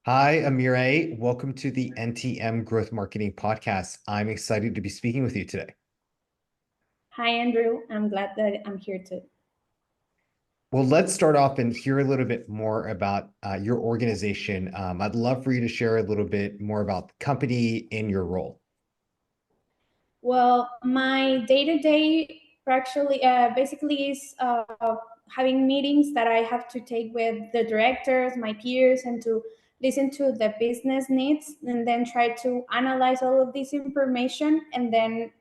Hi, Amire. Welcome to the NTM Growth Marketing Podcast. I'm excited to be speaking with you today. Hi, Andrew. I'm glad that I'm here too. Well, let's start off and hear a little bit more about your organization. I'd love for you to share a little bit more about the company and your role. Well, my day to day actually basically is having meetings that I have to take with the directors, my peers, and to listen to the business needs and then try to analyze all of this information and then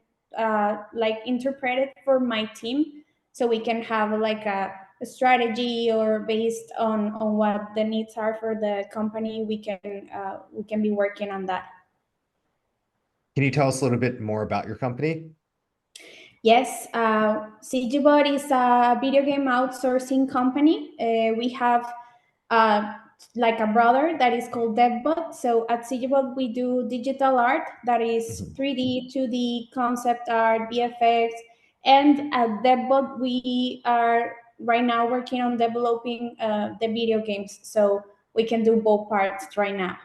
like interpret it for my team so we can have like a strategy or based on what the needs are for the company we can be working on that. Can you tell us a little bit more about your company? Yes, CGBot is a video game outsourcing company. We have uh, like a brother that is called DevBot. So at CGBot, we do digital art that is Mhm. 3D, 2D, concept art, VFX. And at DevBot, we are right now working on developing the video games. So we can do both parts right now.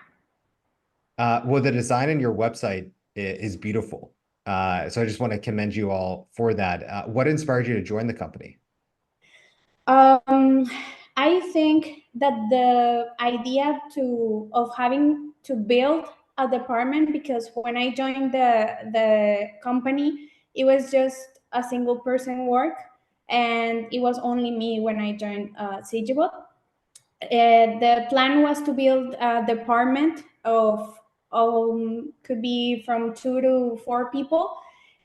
Well, the design on your website is beautiful. So I just want to commend you all for that. What inspired you to join the company? Um, I think that the idea to of having to build a department, because when I joined the company, it was just a single person work, and it was only me when I joined CGBot. The plan was to build a department of could be from 2 to 4 people,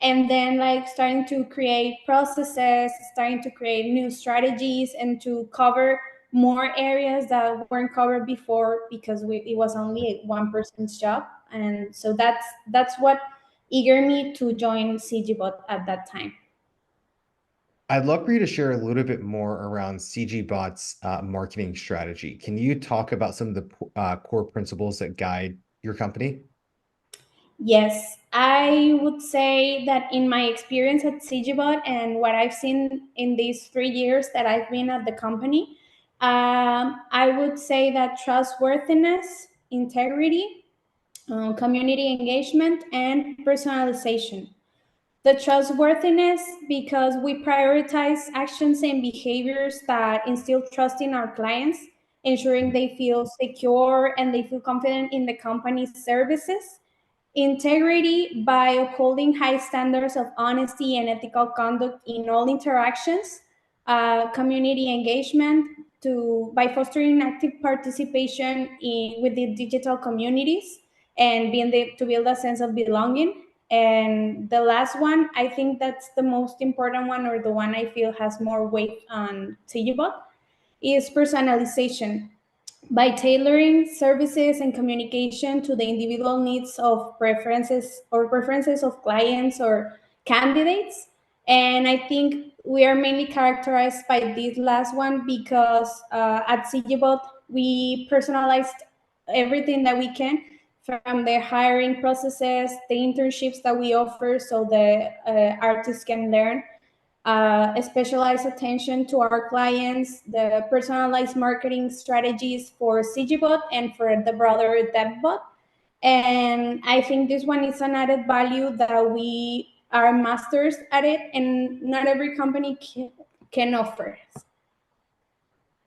and then like starting to create processes, starting to create new strategies, and to cover more areas that weren't covered before because it was only one person's job. And so that's what eager me to join CGBot at that time. I'd love for you to share a little bit more around CGBot's marketing strategy. Can you talk about some of the core principles that guide your company? Yes, I would say that in my experience at CGBot and what I've seen in these 3 years that I've been at the company, I would say that trustworthiness, integrity, community engagement, and personalization. The trustworthiness, because we prioritize actions and behaviors that instill trust in our clients, ensuring they feel secure and they feel confident in the company's services. Integrity, by upholding high standards of honesty and ethical conduct in all interactions. Community engagement, by fostering active participation with the digital communities and to build a sense of belonging. And the last one, I think that's the most important one, or the one I feel has more weight on CGBot, is personalization, by tailoring services and communication to the individual needs of preferences of clients or candidates. And I think we are mainly characterized by this last one because at CGBot we personalized everything that we can, from the hiring processes, the internships that we offer so the artists can learn, specialized attention to our clients, the personalized marketing strategies for CGBot and for the broader DevBot. And I think this one is an added value that we are masters at it, and not every company can offer.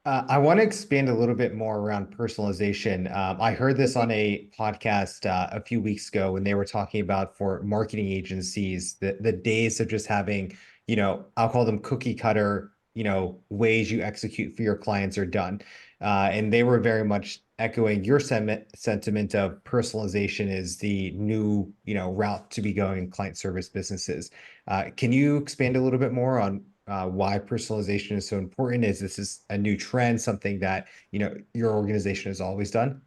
I want to expand a little bit more around personalization. I heard this on a podcast a few weeks ago when they were talking about for marketing agencies, the days of just having, I'll call them cookie cutter, ways you execute for your clients are done. And they were very much echoing your sentiment of personalization is the new, route to be going in client service businesses. Can you expand a little bit more on why personalization is so important? Is this is a new trend, something that your organization has always done?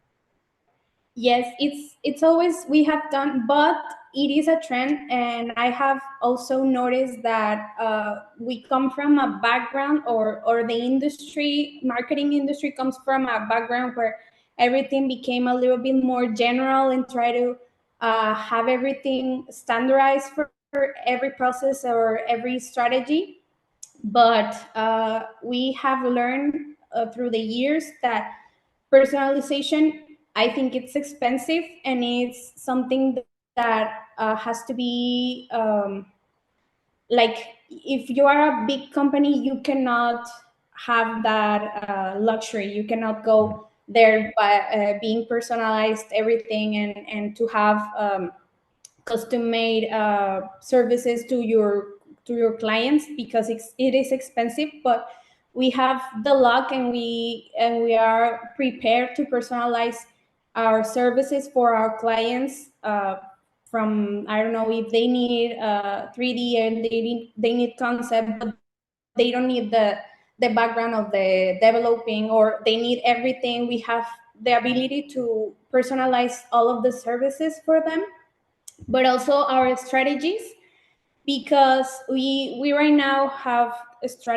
Yes, it's always we have done, but it is a trend, and I have also noticed that we come from a background, or the industry, marketing industry, comes from a background where everything became a little bit more general and try to have everything standardized for every process or every strategy. But we have learned through the years that personalization I think it's expensive, and it's something that has to be like, if you are a big company, you cannot have that luxury. You cannot Mhm. go there by being personalized everything, and to have custom made services to your clients, because it is expensive. But we have the luck, and we are prepared to personalize our services for our clients, from, I don't know, if they need 3D, and they need concept, but they don't need the background of the developing, or they need everything. We have the ability to personalize all of the services for them, but also our strategies, because we right now have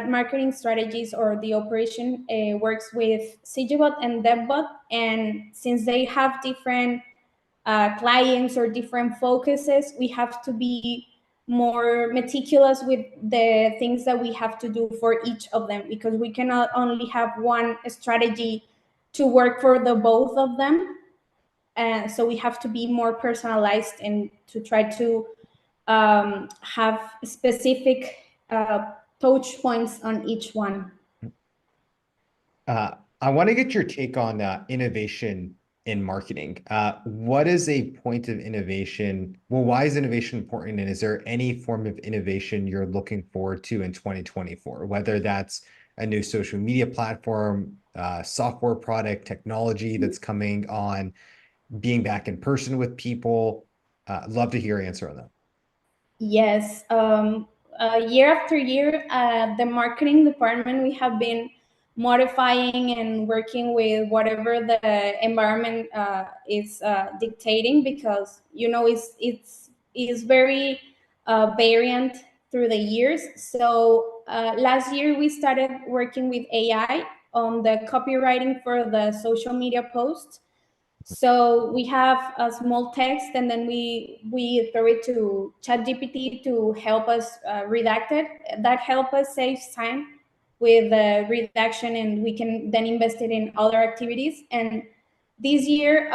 marketing strategies, or the operation works with CGBot and DevBot, and since they have different clients or different focuses, we have to be more meticulous with the things that we have to do for each of them, because we cannot only have one strategy to work for the both of them. So we have to be more personalized, and to try to have specific touch points on each one. I want to get your take on innovation in marketing. What is a point of innovation? Well, why is innovation important? And is there any form of innovation you're looking forward to in 2024, whether that's a new social media platform, software product, technology that's coming on, being back in person with people? Love to hear your answer on that. Yes. Year after year, the marketing department, we have been modifying and working with whatever the environment is dictating, because it's very variant through the years. So last year we started working with AI on the copywriting for the social media posts. So we have a small text, and then we throw it to ChatGPT to help us redact it. That help us save time with redaction, and we can then invest it in other activities. And this year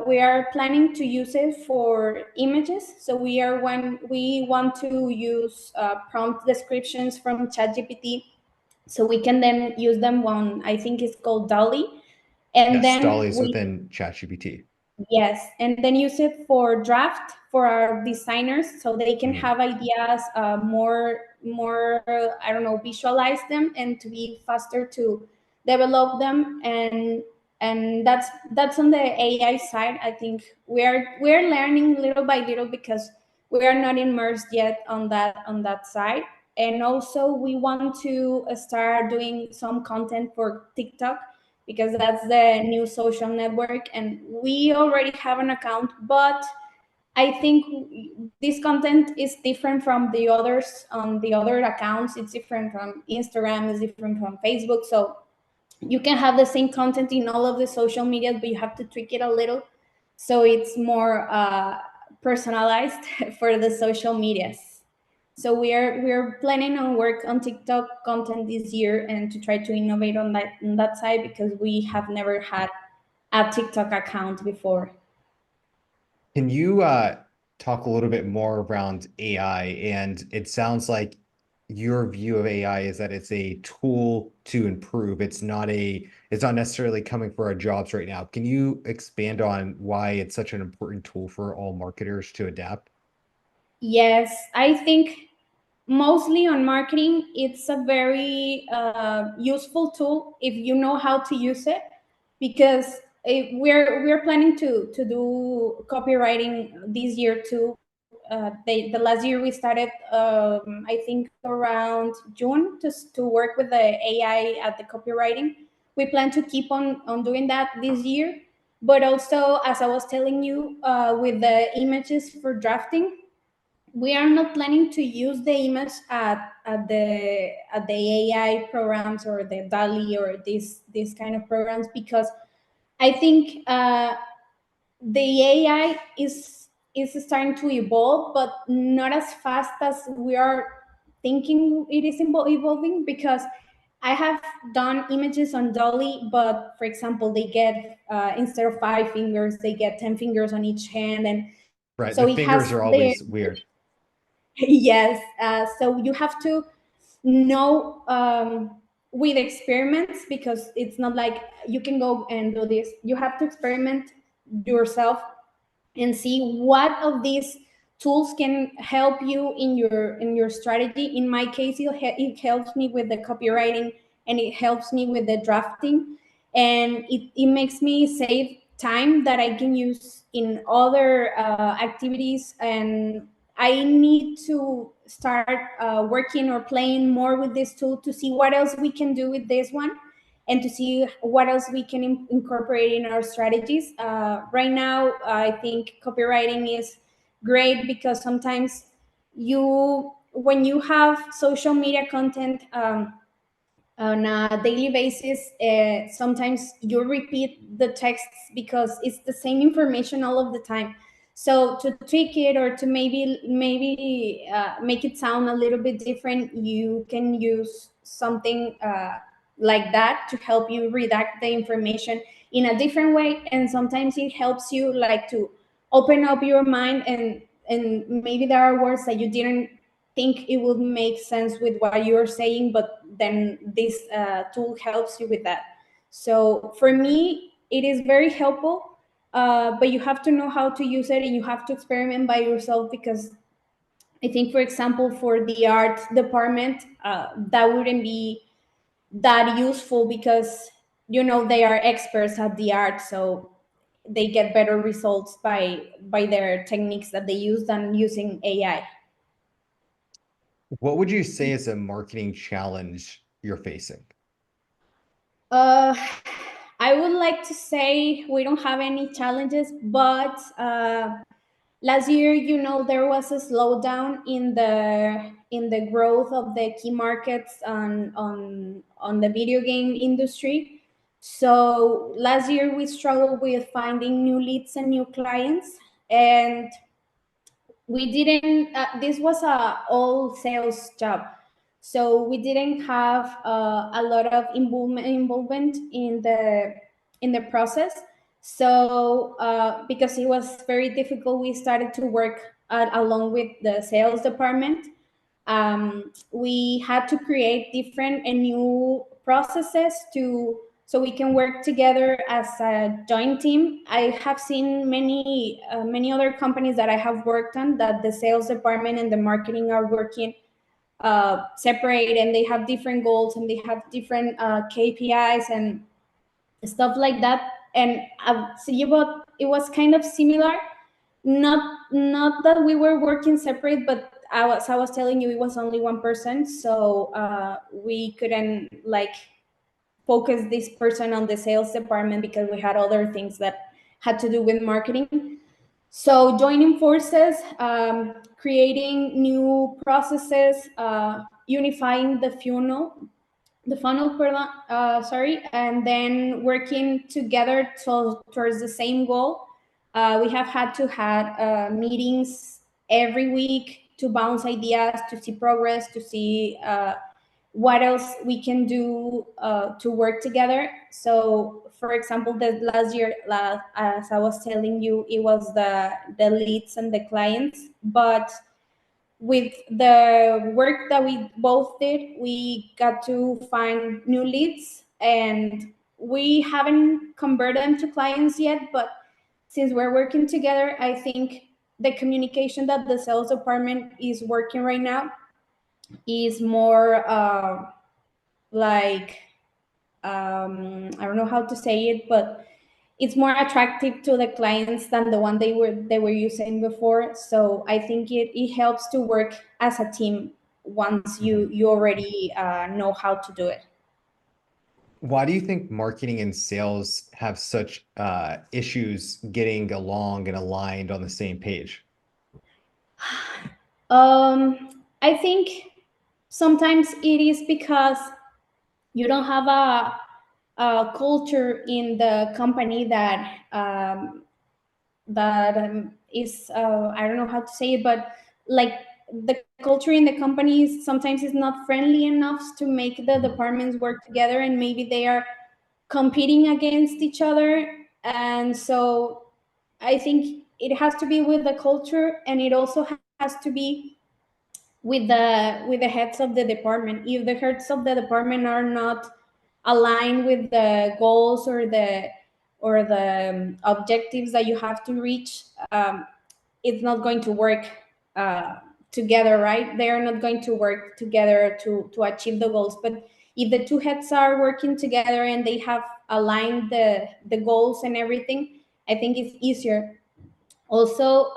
we are planning to use it for images. So we want to use prompt descriptions from ChatGPT, so we can then use them on, I think it's called Dolly, and Yes, then Dolly's we within ChatGPT. Yes, and then use it for draft for our designers, so they can Mhm. have ideas more I don't know, visualize them, and to be faster to develop them. And that's on the AI side. I think we're learning little by little, because we are not immersed yet on that side. And also we want to start doing some content for TikTok, because that's the new social network, and we already have an account. But I think this content is different from the others on the other accounts. It's different from Instagram, it's different from Facebook. So you can have the same content in all of the social media, but you have to tweak it a little, so it's more personalized for the social medias. So we're planning on work on TikTok content this year, and to try to innovate on that side, because we have never had a TikTok account before. Can you talk a little bit more around AI? And it sounds like your view of AI is that it's a tool to improve. It's not necessarily coming for our jobs right now. Can you expand on why it's such an important tool for all marketers to adapt? Yes, I think mostly on marketing, it's a very useful tool if you know how to use it, because we're planning to do copywriting this year too. The last year we started, I think around June, to work with the AI at the copywriting. We plan to keep on doing that this year, but also, as I was telling you, with the images for drafting, we are not planning to use the image at the AI programs, or the DALI, or this kind of programs, because I think the AI is starting to evolve, but not as fast as we are thinking it is evolving, because I have done images on Dolly, but for example, they get instead of 5 fingers, they get 10 fingers on each hand, and Right. so The it has fingers are the always weird. yes. So you have to know with experiments, because it's not like you can go and do this. You have to experiment yourself and see what of these tools can help you in your strategy. In my case, it helps me with the copywriting, and it helps me with the drafting, and it makes me save time that I can use in other activities. And I need to start working or playing more with this tool to see what else we can do with this one, and to see what else we can incorporate in our strategies. Right now, I think copywriting is great because sometimes when you have social media content, on a daily basis, sometimes you repeat the texts because it's the same information all of the time. So to tweak it, or to maybe make it sound a little bit different, you can use something like that to help you redact the information in a different way. And sometimes it helps you like to open up your mind, and maybe there are words that you didn't think it would make sense with what you're saying, but then this tool helps you with that. So for me, it is very helpful, but you have to know how to use it, and you have to experiment by yourself, because I think, for example, for the art department, that wouldn't be that useful, because they are experts at the art, so they get better results by their techniques that they use than using AI. What would you say is a marketing challenge you're facing? Uh, I would like to say we don't have any challenges, but last year, there was a slowdown in the growth of the key markets on the video game industry. So last year we struggled with finding new leads and new clients, and we didn't this was a all sales job, so we didn't have a lot of involvement in the process. So because it was very difficult, we started to work along with the sales department. We had to create different and new processes to so we can work together as a joint team. I have seen many other companies that I have worked on, that the sales department and the marketing are working separate, and they have different goals, and they have different KPIs and stuff like that. And CGBot, it was kind of similar. Not that we were working separate, but I was telling you, it was only one person, so we couldn't like focus this person on the sales department, because we had other things that had to do with marketing. So joining forces, creating new processes, unifying the funnel, sorry, and then working together towards the same goal. We have had to have meetings every week to bounce ideas, to see progress, to see what else we can do to work together. So, for example, the last year, as I was telling you, it was the leads and the clients, but with the work that we both did, we got to find new leads, and we haven't converted them to clients yet. But since we're working together, I think the communication that the sales department is working right now is more like I don't know how to say it, but it's more attractive to the clients than the one they were using before. So I think it helps to work as a team once Mhm. you already know how to do it. Why do you think marketing and sales have such issues getting along and aligned on the same page? I think sometimes it is because you don't have a culture in the company that is I don't know how to say it, but like the culture in the company is sometimes is not friendly enough to make the departments work together, and maybe they are competing against each other. And so I think it has to be with the culture, and it also has to be with the heads of the department. If the heads of the department are not aligned with the goals or the objectives that you have to reach, it's not going to work uh, together, right? They are not going to work together to achieve the goals. But if the two heads are working together and they have aligned the goals and everything, I think it's easier. Also,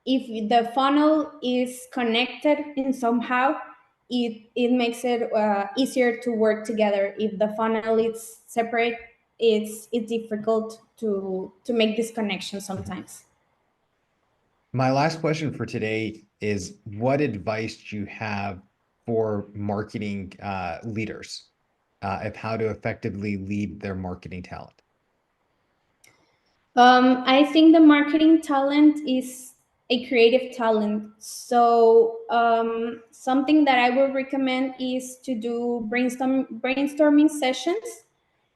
if the funnel is connected in somehow, it makes it easier to work together. If the funnel is separate, it's difficult to make this connection sometimes. My last question for today is, what advice do you have for marketing leaders of how to effectively lead their marketing talent? I think the marketing talent is a creative talent. So something that I would recommend is to do brainstorming sessions.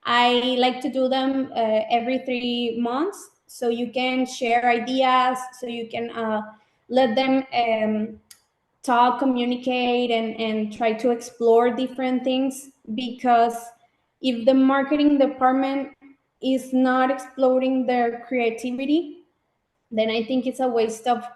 I like to do them every 3 months, so you can share ideas, so you can let them talk, communicate, and try to explore different things. Because if the marketing department is not exploring their creativity, then I think it's a waste of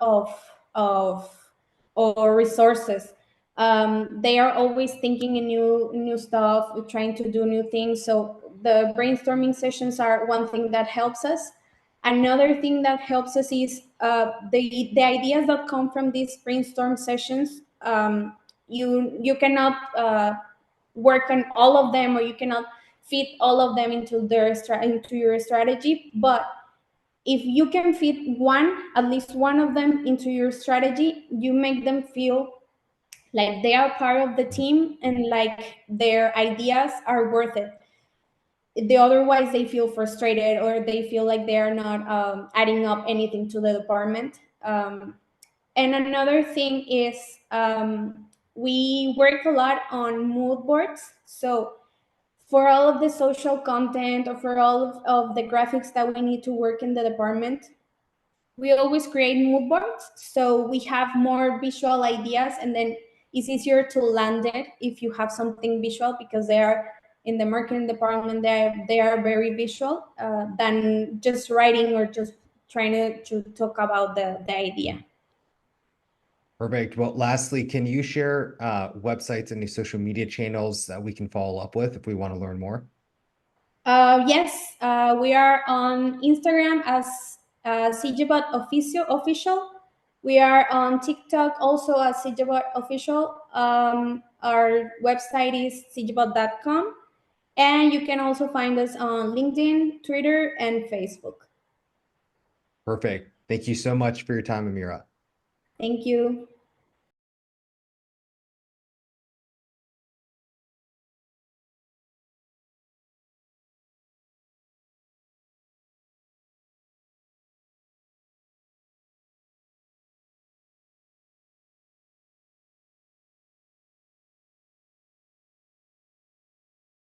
or resources. They are always thinking in new stuff, trying to do new things. So the brainstorming sessions are one thing that helps us. Another thing that helps us is the ideas that come from these brainstorm sessions. You cannot work on all of them, or you cannot fit all of them into your strategy. But if you can fit at least one of them into your strategy, you make them feel like they are part of the team and like their ideas are worth it. Otherwise, they feel frustrated, or they feel like they are not adding up anything to the department. And another thing is, we work a lot on mood boards. So for all of the social content, or for all of the graphics that we need to work in the department, we always create mood boards, so we have more visual ideas, and then it's easier to land it if you have something visual, because they are in the marketing department, they are very visual, than just writing or just trying to talk about the idea. Perfect. Well, lastly, can you share websites and any social media channels that we can follow up with if we want to learn more? Yes, we are on Instagram as CGBot official. We are on TikTok also as CGBot official. Our website is cgbot.com. And you can also find us on LinkedIn, Twitter, and Facebook. Perfect. Thank you so much for your time, Amira. Thank you.